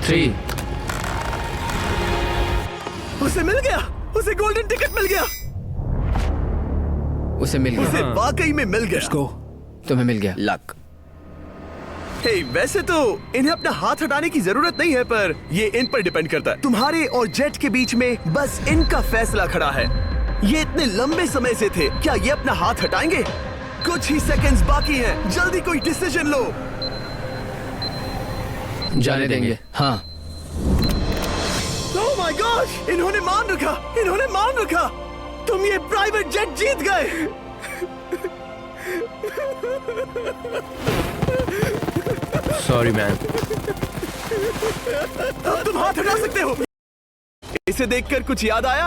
3। उसे मिल गया, उसे गोल्डन टिकट मिल गया, उसे मिल गया। उसे वाकई में मिल गया। तुम्हें मिल गया। लक। हे, वैसे तो इन्हें अपना हाथ हटाने की जरूरत नहीं है, पर ये इन पर डिपेंड करता है। तुम्हारे और जेट के बीच में बस इनका फैसला खड़ा है। ये इतने लंबे समय से थे, क्या ये अपना हाथ हटाएंगे? कुछ ही सेकंड्स बाकी हैं, जल्दी कोई डिसीजन लो। जाने देंगे। हाँ। ओह माय गॉश, इन्होंने मान रखा, इन्होंने मान रखा। तुम ये प्राइवेट जेट जीत गए। Sorry man. अब तुम हाथ हटा सकते हो। इसे देखकर कुछ याद आया?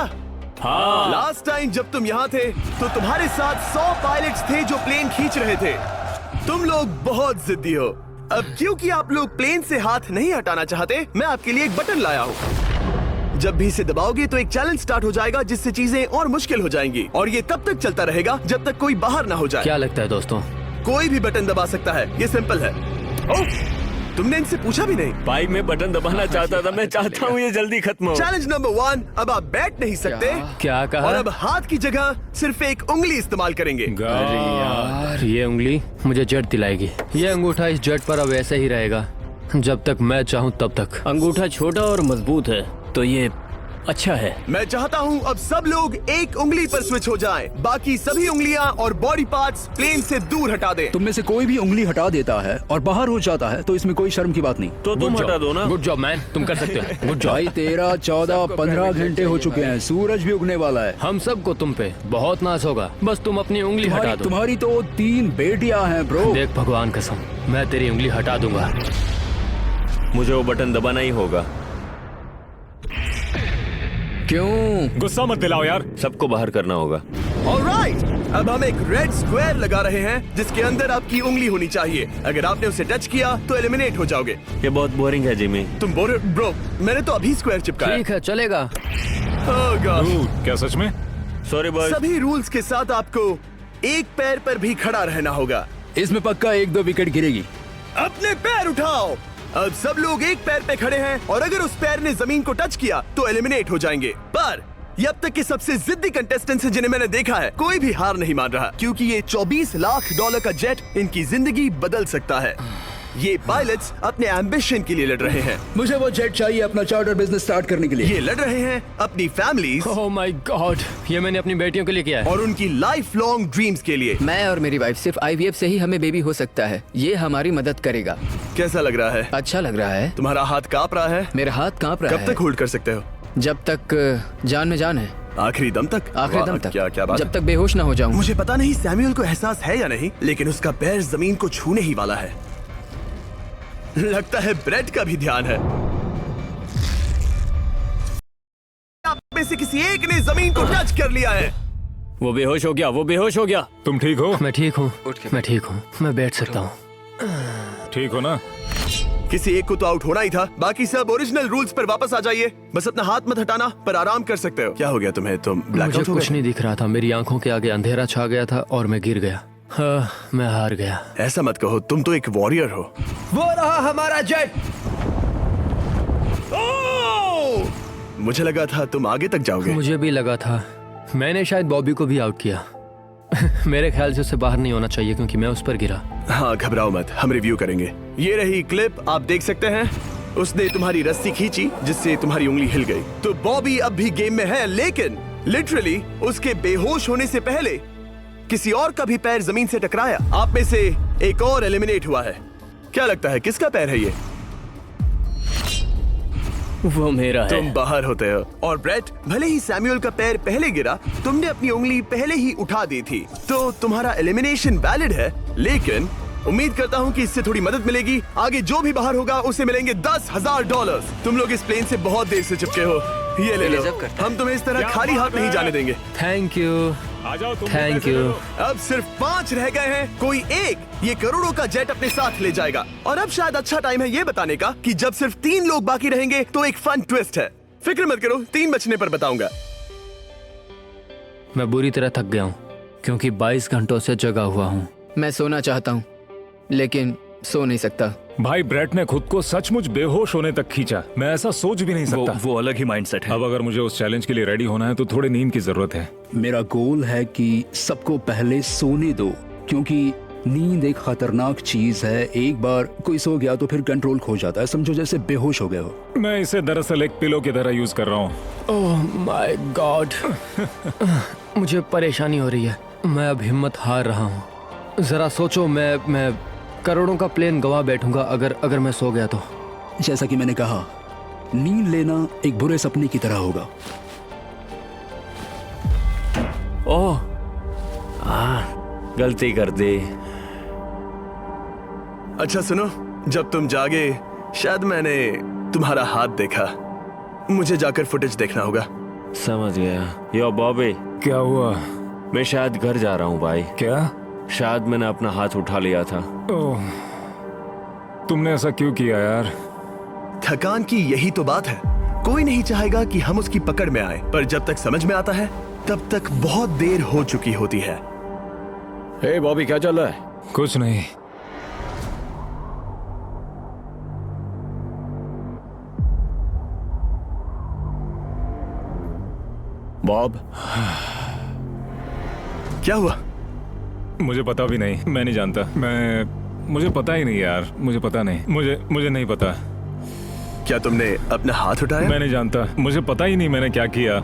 हाँ। लास्ट टाइम जब तुम यहाँ थे तो तुम्हारे साथ 100 पायलट्स थे जो प्लेन खींच रहे थे। तुम लोग बहुत जिद्दी हो। अब क्योंकि आप लोग प्लेन से हाथ नहीं हटाना चाहते, मैं आपके लिए एक बटन लाया हूँ। जब भी इसे दबाओगे तो एक चैलेंज स्टार्ट हो जाएगा, जिससे चीजें और मुश्किल हो जाएंगी, और ये तब तक चलता रहेगा जब तक कोई बाहर ना हो जाए। क्या लगता है दोस्तों? कोई भी बटन दबा सकता है, ये सिंपल है। ओह, तुमने इनसे पूछा भी नहीं। भाई मैं बटन दबाना चाहता था, मैं चाहता हूँ ये जल्दी खत्म हो। चैलेंज नंबर 1, अब आप बैठ नहीं सकते। क्या कहा? और अब हाथ की जगह सिर्फ एक उंगली इस्तेमाल करेंगे। अरे यार, ये उंगली मुझे जट दिलाएगी। ये अंगूठा इस जट पर अब ऐसे ही रहेगा जब तक मैं चाहूँ तब तक। अंगूठा छोटा और मजबूत है तो ये अच्छा है। मैं चाहता हूँ अब सब लोग एक उंगली पर स्विच हो जाएं। बाकी सभी उंगलियां और बॉडी पार्ट्स प्लेन से दूर हटा दें। तुम में से कोई भी उंगली हटा देता है और बाहर हो जाता है तो इसमें कोई शर्म की बात नहीं। तो तुम हटा दो ना। गुड जॉब मैन, तुम कर सकते हो। Good job. भाई 13, 14, 15 घंटे हो चुके हैं, सूरज भी उगने वाला है। हम सबको तुम पे बहुत नाज होगा, बस तुम अपनी उंगली हटा दो। तुम्हारी तो 3 बेटियां हैं ब्रो। देख भगवान कसम, मैं तेरी उंगली हटा दूंगा। मुझे वो बटन दबाना ही होगा। क्यों? गुस्सा मत दिलाओ यार। सबको बाहर करना होगा। ऑलराइट, अब हम एक रेड स्क्वायर लगा रहे हैं जिसके अंदर आपकी उंगली होनी चाहिए। अगर आपने उसे टच किया तो एलिमिनेट हो जाओगे। ये बहुत बोरिंग है जिमी। तुम ब्रो, मैंने तो अभी स्क्वायर चिपकाया। ठीक है, चलेगा। Oh gosh। क्या सच में? Sorry boy. सभी रूल्स के साथ आपको एक पैर पर भी खड़ा रहना होगा। इसमें पक्का 1-2 विकेट गिरेगी। अपने पैर उठाओ। अब सब लोग एक पैर पे खड़े हैं और अगर उस पैर ने जमीन को टच किया तो एलिमिनेट हो जाएंगे। पर ये अब तक के सबसे जिद्दी कंटेस्टेंट्स हैं जिन्हें मैंने देखा है। कोई भी हार नहीं मान रहा, क्योंकि ये $24 लाख का जेट इनकी जिंदगी बदल सकता है। ये पायलट्स अपने एम्बिशन के लिए लड़ रहे हैं। मुझे वो जेट चाहिए अपना चार्टर बिजनेस स्टार्ट करने के लिए। ये लड़ रहे हैं अपनी फैमिलीज ओह माय गॉड, ये मैंने अपनी बेटियों के लिए किया है। और उनकी लाइफ लॉन्ग ड्रीम्स के लिए। मैं और मेरी वाइफ सिर्फ IVF से ही हमें बेबी हो सकता है। ये हमारी मदद करेगा। कैसा लग रहा है? अच्छा लग रहा है। तुम्हारा हाथ कांप रहा है? मेरा हाथ कांप रहा कब है। तक होल्ड कर सकते हो? जब तक जान में जान है। आखिरी दम तक? आखिरी दम वाह, तक। क्या बात जब है। तक बेहोश ना हो जाऊं। मुझे पता नहीं सैमुअल को एहसास है या नहीं, लेकिन उसका पैर जमीन को छूने ही वाला है। लगता है ब्रेड का भी ध्यान है। आप में से किसी एक ने जमीन को टच कर लिया है। वो बेहोश हो गया, वो बेहोश हो गया। तुम ठीक हो? मैं ठीक हूँ, मैं ठीक हूँ, मैं बैठ सकता हूँ। ठीक हो ना? किसी एक को तो आउट होना ही था। बाकी सब ओरिजिनल रूल्स पर वापस आ जाइए। बस अपना हाथ मत हटाना, पर आराम कर सकते हो। क्या हो गया तुम्हें? तुम मुझे ब्लैकआउट हो कुछ गए? नहीं दिख रहा था, मेरी आंखों के आगे अंधेरा छा गया था और मैं गिर गया। हाँ, मैं हार गया। ऐसा मत कहो, तुम तो एक वॉरियर हो। वो रहा हमारा जेट। मुझे लगा था तुम आगे तक जाओगे। मुझे भी लगा था। मैंने शायद बॉबी को भी आउट किया। मेरे ख्याल से उसे बाहर नहीं होना चाहिए क्योंकि मैं उस पर गिरा। हाँ, घबराओ मत, हम रिव्यू करेंगे। ये रही क्लिप, आप देख सकते हैं। उसने तुम्हारी रस्सी खींची जिससे तुम्हारी उंगली हिल गई। तो बॉबी अब भी गेम में है, लेकिन लिटरली उसके बेहोश होने से पहले किसी और का भी पैर जमीन से टकराया। आप में से एक और एलिमिनेट हुआ है। क्या लगता है किसका पैर है ये? वो मेरा है। तुम बाहर होते हो। और ब्रेट, भले ही सैमुअल का पैर पहले गिरा, तुमने अपनी उंगली पहले ही उठा दी थी, तो तुम्हारा एलिमिनेशन वैलिड है। लेकिन उम्मीद करता हूँ कि इससे थोड़ी मदद मिलेगी। आगे जो भी बाहर होगा उसे मिलेंगे $10,000। तुम लोग इस प्लेन से बहुत देर से चिपके हो। ये ले लो, हम तुम्हें इस तरह खाली हाथ नहीं जाने देंगे। थैंक यू, आ जाओ तुम। Thank you. अब सिर्फ 5 रह गए हैं। कोई एक ये करोड़ों का जेट अपने साथ ले जाएगा। और अब शायद अच्छा टाइम है ये बताने का कि जब सिर्फ 3 लोग बाकी रहेंगे तो एक फन ट्विस्ट है। फिक्र मत करो, 3 बचने पर बताऊंगा। मैं बुरी तरह थक गया हूँ क्योंकि 22 घंटों से जगा हुआ हूँ। मैं सोना चाहता हूँ, लेकिन सो नहीं सकता। भाई ब्रेट ने खुद को सचमुच बेहोश होने तक खींचा। मैं ऐसा सोच भी नहीं सकता। वो अलग ही माइंडसेट है। अब अगर मुझे उस चैलेंज के लिए रेडी होना है तो थोड़ी नींद की जरूरत है। मेरा गोल है कि सबको पहले सोने दो, क्योंकि नींद एक खतरनाक चीज है। एक बार कोई सो गया तो फिर कंट्रोल खो जाता है, समझो जैसे बेहोश हो गए हो। मैं इसे दरअसल एक पिलो की तरह यूज कर रहा हूँ। ओह माय गॉड, मुझे परेशानी हो रही है। मैं अब हिम्मत हार रहा हूँ। जरा सोचो, मैं करोड़ों का प्लेन गवा बैठूंगा अगर मैं सो गया तो। जैसा कि मैंने कहा, नींद लेना एक बुरे सपने की तरह होगा। ओह, गलती कर दी। अच्छा सुनो, जब तुम जागे शायद मैंने तुम्हारा हाथ देखा। मुझे जाकर फुटेज देखना होगा। समझ गया। यो बॉबी, क्या हुआ? मैं शायद घर जा रहा हूँ भाई। क्या? शायद मैंने अपना हाथ उठा लिया था। ओह, तुमने ऐसा क्यों किया यार? थकान की यही तो बात है। कोई नहीं चाहेगा कि हम उसकी पकड़ में आए, पर जब तक समझ में आता है तब तक बहुत देर हो चुकी होती है। हे बॉबी, क्या चल रहा है? कुछ नहीं। बॉब, क्या हुआ? मुझे पता भी नहीं। मैं नहीं जानता। मुझे पता ही नहीं यार। मुझे पता नहीं। मुझे नहीं पता। क्या तुमने अपना हाथ उठाया? मैं नहीं जानता। मुझे पता ही नहीं मैंने क्या किया।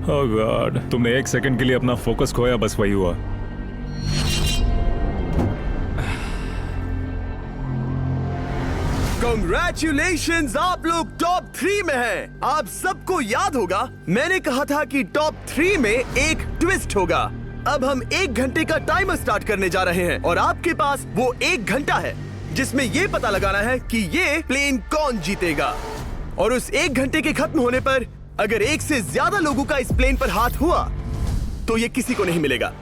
ओह गॉड, तुमने एक सेकंड के लिए अपना फोकस खोया, बस वही हुआ। Congratulations, आप लोग टॉप 3 में हैं। आप सबको याद होगा मैंने कहा था कि टॉप 3 में एक ट्विस्ट होगा। अब हम 1 घंटे का टाइमर स्टार्ट करने जा रहे हैं और आपके पास वो 1 घंटा है जिसमें ये पता लगाना है कि ये प्लेन कौन जीतेगा। और उस 1 घंटे के खत्म होने पर अगर 1 से ज्यादा लोगों का इस प्लेन पर हाथ हुआ तो ये किसी को नहीं मिलेगा।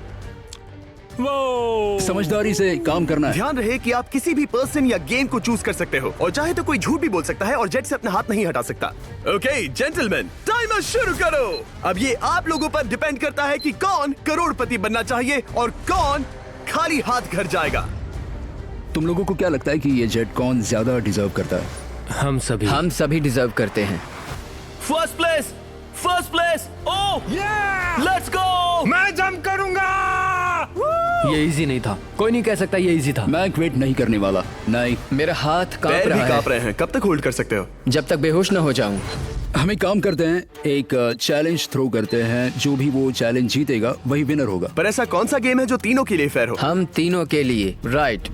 समझदारी से काम करना है। ध्यान रहे कि आप किसी भी पर्सन या गेम को चूज कर सकते हो और चाहे तो कोई झूठ भी बोल सकता है और जेट से अपना हाथ नहीं हटा सकता। ओके जेंटलमैन, टाइमर शुरू करो। अब ये आप लोगों पर डिपेंड करता है कि कौन करोड़पति बनना चाहिए और कौन खाली हाथ घर जाएगा। तुम लोगों को क्या लगता है कि ये जेट कौन ज्यादा डिजर्व करता है? हम सभी डिजर्व करते हैं। First place. Oh let's go. मैं जंप करूंगा। ये इजी नहीं था। कोई नहीं कह सकता ये इजी था। मैं क्विट नहीं करने वाला। नहीं, मेरा हाथ कांप पैर भी रहा कांप है। रहे हैं। कब तक होल्ड कर सकते हो? जब तक बेहोश न हो जाऊं। हम एक काम करते हैं, एक चैलेंज थ्रो करते हैं। जो भी वो चैलेंज जीतेगा वही विनर होगा। पर ऐसा कौन सा गेम है जो तीनों के लिए फेयर हो? हम तीनों के लिए। राइट।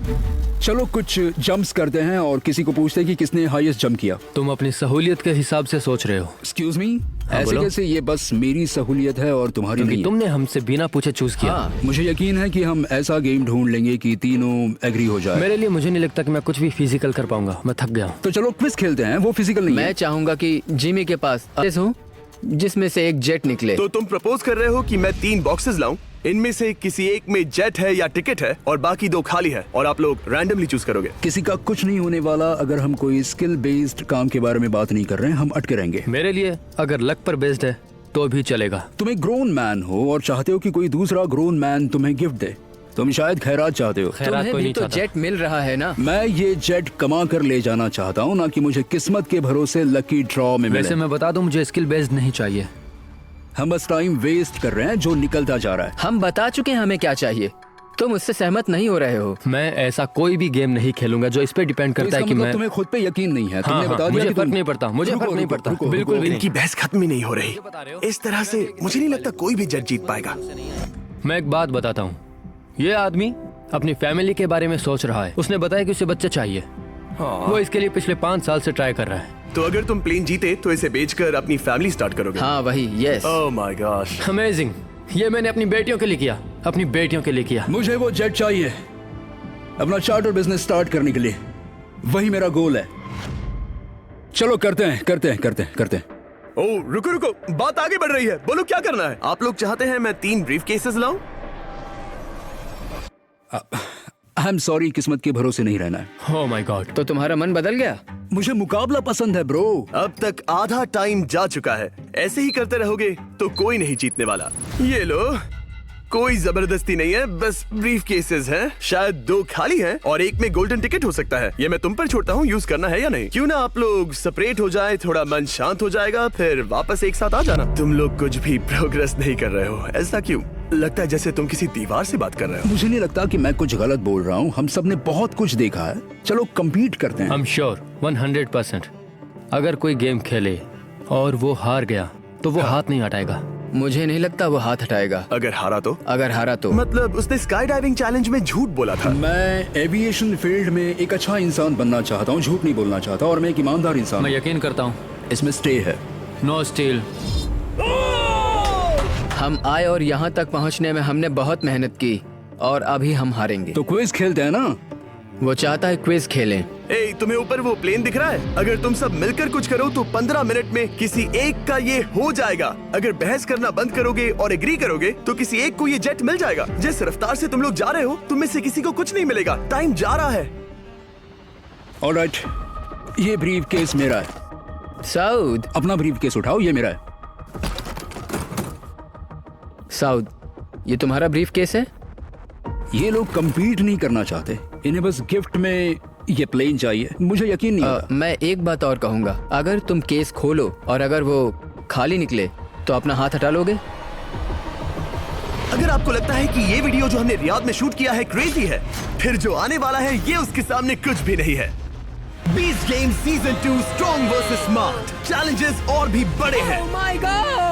चलो कुछ जंप्स करते हैं और किसी को पूछते हैं कि किसने हाईएस्ट जंप किया। तुम अपनी सहूलियत के हिसाब से सोच रहे हो। एक्सक्यूज मी, ऐसे बोलो। कैसे? ये बस मेरी सहूलियत है और तुम्हारी क्योंकि नहीं। तुमने हमसे बिना पूछे चूज किया। हाँ, मुझे यकीन है कि हम ऐसा गेम ढूंढ लेंगे कि तीनों एग्री हो जाए। मेरे लिए मुझे नहीं लगता कि मैं कुछ भी फिजिकल कर पाऊंगा। मैं थक गया हूँ। तो चलो क्विज खेलते हैं। वो फिजिकल नहीं मैं है। चाहूंगा कि जिमी के पास हूँ जिसमें से एक जेट निकले। तो तुम प्रपोज कर रहे हो कि मैं 3 बॉक्सेस लाऊं, इनमें से किसी एक में जेट है या टिकट है और बाकी 2 खाली है और आप लोग रैंडमली चूज करोगे। किसी का कुछ नहीं होने वाला। अगर हम कोई स्किल बेस्ड काम के बारे में बात नहीं कर रहे हैं, हम अटके रहेंगे। मेरे लिए अगर लक पर बेस्ड है तो भी चलेगा। तुम एक ग्रोन मैन हो और चाहते हो कि कोई दूसरा ग्रोन मैन तुम्हें गिफ्ट दे। तुम शायद खैरात चाहते हो। खैरात तुम्हें कोई भी नहीं तो चाहता। जेट मिल रहा है ना। मैं ये जेट कमा कर ले जाना चाहता हूँ, ना कि मुझे किस्मत के भरोसे लकी ड्रॉ में वैसे मिले। मैं बता दूं, मुझे स्किल बेस्ड नहीं चाहिए। हम बस टाइम वेस्ट कर रहे हैं जो निकलता जा रहा है। हम बता चुके हैं हमें क्या चाहिए। तुम उससे सहमत नहीं हो रहे हो। मैं ऐसा कोई भी गेम नहीं खेलूंगा जो इस पे डिपेंड तो करता है इसका कि मतलब मैं तुम्हें खुद पे यकीन नहीं है। तुमने हाँ, बता दिया मुझे कि फर्क तुम- नहीं पड़ता। मुझे रुको, फर्क नहीं रुको, पड़ता। रुको, बिल्कुल भी इनकी बहस खत्म ही नहीं हो रही। इस तरह से मुझे नहीं लगता कोई भी जज जीत पाएगा। मैं एक बात बताता हूँ। ये आदमी अपनी फैमिली के बारे में सोच रहा है। उसने बताया कि उसे बच्चे चाहिए। वो इसके लिए पिछले 5 साल से ट्राई कर रहा है। तो अगर तुम प्लेन जीते तो इसे बेचकर अपनी फैमिली स्टार्ट करोगे? हाँ वही, yes. Oh my gosh. Amazing. ये मैंने अपनी बेटियों के लिए किया। अपनी बेटियों के लिए किया। मुझे वो जेट चाहिए अपना चार्टर बिजनेस स्टार्ट करने के लिए। वही मेरा गोल है। चलो करते हैं। ओह रुको, बात आगे बढ़ रही है। बोलो क्या करना है? आप लोग चाहते हैं मैं 3 ब्रीफ केसेस लाऊं? आई एम सॉरी, किस्मत के भरोसे नहीं रहना है। Oh my God. तो तुम्हारा मन बदल गया? मुझे मुकाबला पसंद है ब्रो। अब तक आधा टाइम जा चुका है। ऐसे ही करते रहोगे तो कोई नहीं जीतने वाला। ये लो, कोई जबरदस्ती नहीं है, बस ब्रीफ केसेस हैं। शायद 2 खाली हैं और एक में गोल्डन टिकट हो सकता है। ये मैं तुम पर छोड़ता हूँ, यूज करना है या नहीं। क्यों ना आप लोग सेपरेट हो जाए, थोड़ा मन शांत हो जाएगा, फिर वापस एक साथ आ जाना। तुम लोग कुछ भी प्रोग्रेस नहीं कर रहे हो, ऐसा क्यों? लगता है जैसे तुम किसी दीवार से बात कर रहे हो। मुझे नहीं लगता कि मैं कुछ गलत बोल रहा हूँ। हम सब ने बहुत कुछ देखा है। चलो कम्पीट करते हैं। I'm sure 100%। अगर कोई गेम खेले और वो हार गया तो वो हाथ नहीं हटाएगा। मुझे नहीं लगता वो हाथ हटाएगा। अगर हारा तो? अगर हारा तो मतलब उसने स्काई डाइविंग चैलेंज में झूठ बोला था। मैं एविएशन फील्ड में एक अच्छा इंसान बनना चाहता हूँ, झूठ नहीं बोलना चाहता, और मैं एक ईमानदार इंसान मैं हूँ। यकीन करता हूँ। इसमें स्टे है। No steel. हम आए और यहाँ तक पहुँचने में हमने बहुत मेहनत की और अभी हम हारेंगे। तो क्विज खेलते हैं ना? वो चाहता है क्विज खेलें। ए, तुम्हें ऊपर वो प्लेन दिख रहा है? अगर तुम सब मिलकर कुछ करो तो 15 मिनट में किसी एक का ये हो जाएगा। अगर बहस करना बंद करोगे और एग्री करोगे तो किसी एक को ये जेट मिल जाएगा। जिस रफ्तार से तुम लोग जा रहे हो, तुम में से किसी को कुछ नहीं मिलेगा। टाइम जा रहा है। ऑलराइट, ये ब्रीफ केस मेरा है। साउद, अपना ब्रीफ केस उठाओ, ये मेरा है। साउद, ये तुम्हारा ब्रीफ केस है? ये लोग कम्पीट नहीं करना चाहते, इन्हें बस गिफ्ट में ये प्लेन चाहिए। मुझे यकीन नहीं होता। मैं एक बात और कहूंगा, अगर तुम केस खोलो और अगर वो खाली निकले तो अपना हाथ हटा लोगे? अगर आपको लगता है कि ये वीडियो जो हमने रियाद में शूट किया है क्रेजी है, फिर जो आने वाला है ये उसके सामने कुछ भी नहीं है। Beast game season 2 strong versus smart. Challenges और भी बड़े हैं।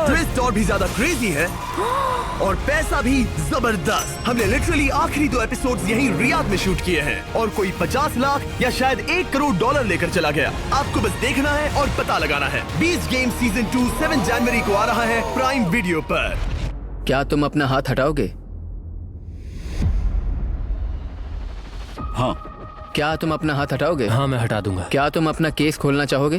ट्विस्ट और भी ज्यादा क्रेजी है और पैसा भी जबरदस्त। हमने लिटरली आखिरी 2 एपिसोड्स यहीं रियाद में शूट किए हैं और कोई 50 लाख या शायद $1 करोड़ लेकर चला गया। आपको बस देखना है और पता लगाना है। बीस्ट गेम सीजन 2 7 जनवरी को आ रहा है प्राइम वीडियो पर। क्या तुम अपना हाथ हटाओगे? हाँ। क्या तुम अपना हाथ हटाओगे? हाँ, मैं हटा दूंगा। क्या तुम अपना केस खोलना चाहोगे?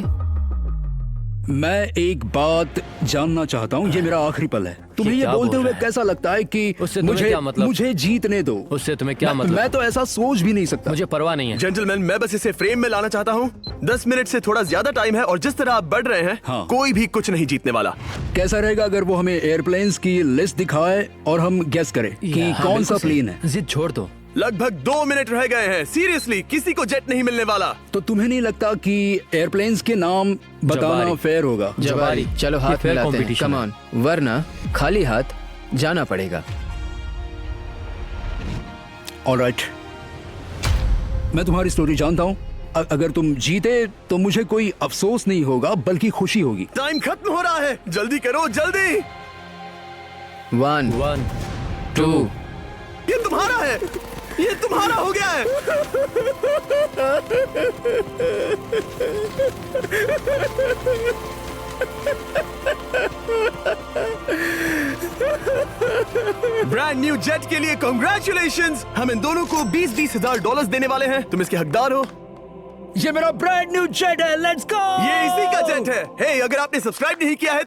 मैं एक बात जानना चाहता हूँ, ये मेरा आखिरी पल है। तुम्हें ये क्या बोलते बोल हुए रहा है? कैसा लगता है कि उससे तुम्हें मुझे क्या मतलब? मुझे जीतने दो? उससे तुम्हें क्या मैं, मतलब? मैं तो ऐसा सोच भी नहीं सकता। मुझे परवाह नहीं है। जेंटलमैन, मैं बस इसे फ्रेम में लाना चाहता हूँ। 10 मिनट से थोड़ा ज्यादा टाइम है और जिस तरह आप बढ़ रहे हैं, हाँ। कोई भी कुछ नहीं जीतने वाला। कैसा रहेगा अगर वो हमें एयरप्लेन्स की लिस्ट दिखाए और हम गेस करें कि हाँ, कौन बिल्कुल सा सही। प्लेन है? जिद छोड़ दो। लगभग 2 मिनट रह गए हैं। सीरियसली, किसी को जेट नहीं मिलने वाला। तो तुम्हें नहीं लगता कि एयरप्लेन्स के नाम बताना जवारी। फेयर होगा? जवारी, चलो ये हाथ fair मिलाते हैं। competition कम है। ऑन, वरना खाली हाथ जाना पड़ेगा। ऑलराइट, मैं तुम्हारी स्टोरी जानता हूँ। अगर तुम जीते तो मुझे कोई अफसोस नहीं होगा बल्कि खुशी होगी। टाइम खत्म हो रहा है, जल्दी करो, जल्दी। 1 1 2 ये तुम्हारा है, ये तुम्हारा हो गया है। ब्रांड न्यू जेट के लिए कांग्रेचुलेशंस। हम इन दोनों को $20,000 $20,000 देने वाले हैं। तुम इसके हकदार हो। ये मेरा ब्रांड न्यू जेट है, लेट्स गो। ये इसी का जेट है। हे, अगर आपने सब्सक्राइब नहीं किया है